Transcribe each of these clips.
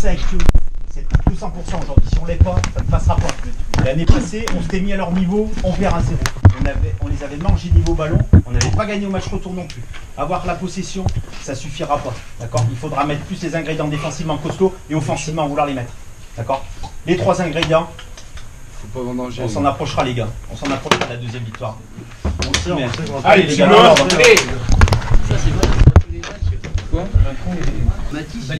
sait que c'est plus 100% aujourd'hui. Si on ne l'est pas, ça ne passera pas. L'année passée, on s'était mis à leur niveau, on perd 1-0. On les avait mangés niveau ballon, on n'avait pas gagné au match retour non plus. Avoir la possession, ça suffira pas. D'accord. Il faudra mettre plus les ingrédients défensivement costauds et offensivement vouloir les mettre. D'accord. Les 3 ingrédients, on s'en approchera les gars. On s'en approchera de la deuxième victoire. Allez les gars, ça c'est bon. Quoi Mathis.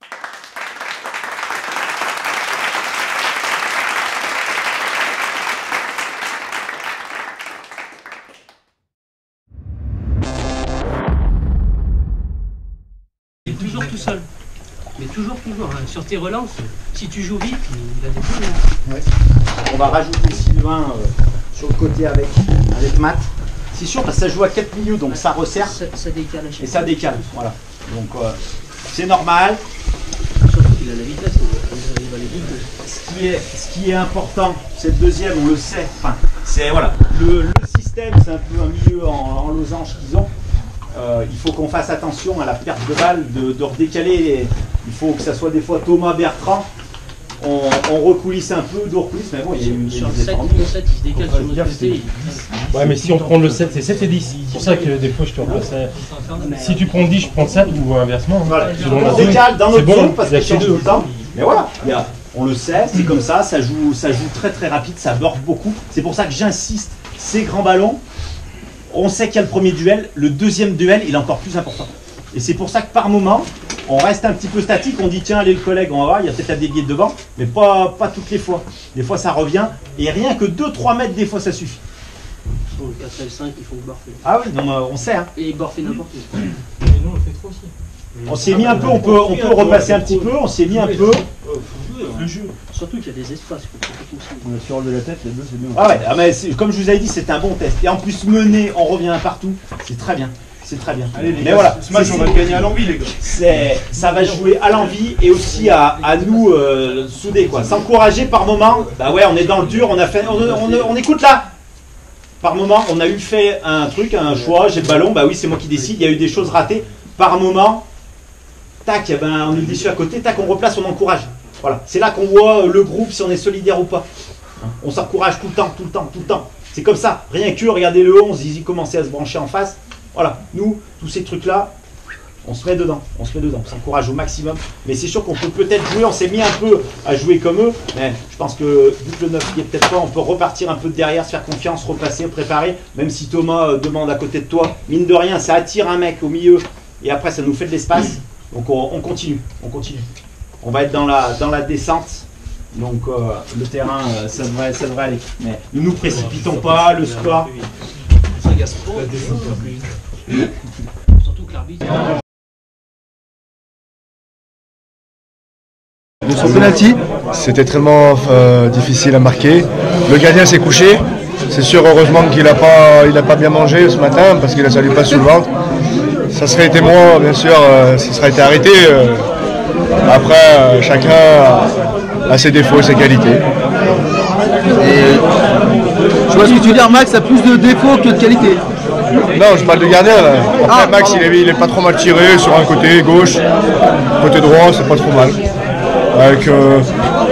Il est toujours tout seul. Mais toujours. Hein. Sur tes relances, si tu joues vite, il va décoller. Ouais. On va rajouter Sylvain sur le côté avec Matt. C'est sûr parce que ça joue à 4 milieux, donc ça resserre. Ça décale à chaque et ça décale. Voilà. Donc c'est normal. Surtout qu'il a la vitesse, il va aller vite. Ce qui est important, cette deuxième, on le sait. Enfin, c'est voilà. Le système, c'est un peu un milieu en losange qu'ils ont. Il faut qu'on fasse attention à la perte de balle, de redécaler. Il faut que ça soit des fois Thomas Bertrand. On recoulisse un peu, recoulisse, mais bon, il y a eu sur le 7, il se décale sur notre côté. Ouais, mais si on prend le 7, c'est 7 et 10. C'est pour ça que des fois je te repasse. Si tu prends 10, je prends 7 ou inversement. Voilà. On décale dans notre zone parce qu'il change tout le temps. Mais voilà, on le sait, c'est comme ça joue très rapide, ça borde beaucoup. C'est pour ça que j'insiste, ces grands ballons, on sait qu'il y a le premier duel, le deuxième duel, il est encore plus important. Et c'est pour ça que par moment, on reste un petit peu statique, on dit tiens, allez le collègue, on va voir, il y a peut-être à dévier devant, mais pas toutes les fois. Des fois ça revient, et rien que 2-3 mètres, des fois ça suffit. Sur le 4 et le 5, il faut barfer. Ah oui, non, on sait. Hein. Et barfer n'importe où. Mais nous on le fait trop aussi. On s'est mis un peu, on peut repasser un petit peu, on s'est mis un peu. Le jeu. Surtout qu'il y a des espaces. On a sur le de la tête, les deux c'est bien. Ah ouais, mais comme je vous avais dit, c'est un bon test. Et en plus, mener, on revient partout, c'est très bien. C'est très bien. Allez, les mais gars, voilà, ce match on va le gagner à l'envie les gars. Ça va jouer à l'envie et aussi à nous souder quoi. S'encourager par moment. Bah ouais, on est dans le dur, on écoute là. Par moment, on a fait un truc, un choix, j'ai le ballon, bah oui c'est moi qui décide, il y a eu des choses ratées. Par moment, tac, on est déçu à côté, tac, on replace, on encourage. Voilà, c'est là qu'on voit le groupe si on est solidaire ou pas. On s'encourage tout le temps. C'est comme ça, rien que, regardez le 11, ils y commençaient à se brancher en face. Voilà, nous, tous ces trucs-là, on se met dedans, on s'encourage au maximum. Mais c'est sûr qu'on peut peut-être jouer, on s'est mis un peu à jouer comme eux, mais je pense que vu que le 9 n'y est peut-être pas, on peut repartir un peu de derrière, se faire confiance, repasser, préparer. Même si Thomas demande à côté de toi, mine de rien, ça attire un mec au milieu et après ça nous fait de l'espace. Donc on continue. On va être dans la descente. Donc le terrain, ça devrait aller. Mais ne nous précipitons pas, le score. Surtout que l'arbitre. Son penalty, c'était très difficile à marquer. Le gardien s'est couché. C'est sûr, heureusement qu'il n'a pas bien mangé ce matin parce qu'il a salué pas sous le ventre. Ça serait été moi, bien sûr, ça serait été arrêté. Après, chacun a ses défauts et ses qualités. Et je vois ce que tu veux dire, Max a plus de défauts que de qualités. Non, je parle de gardien là. Après, Max, il est pas trop mal tiré sur un côté gauche, côté droit, c'est pas trop mal.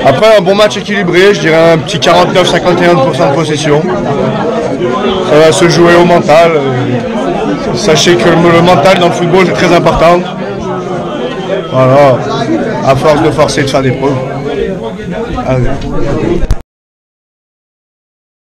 Après, un bon match équilibré, je dirais un petit 49-51% de possession. Ça va se jouer au mental. Sachez que le mental dans le football est très important. Voilà, à force de forcer de faire des preuves. Allez.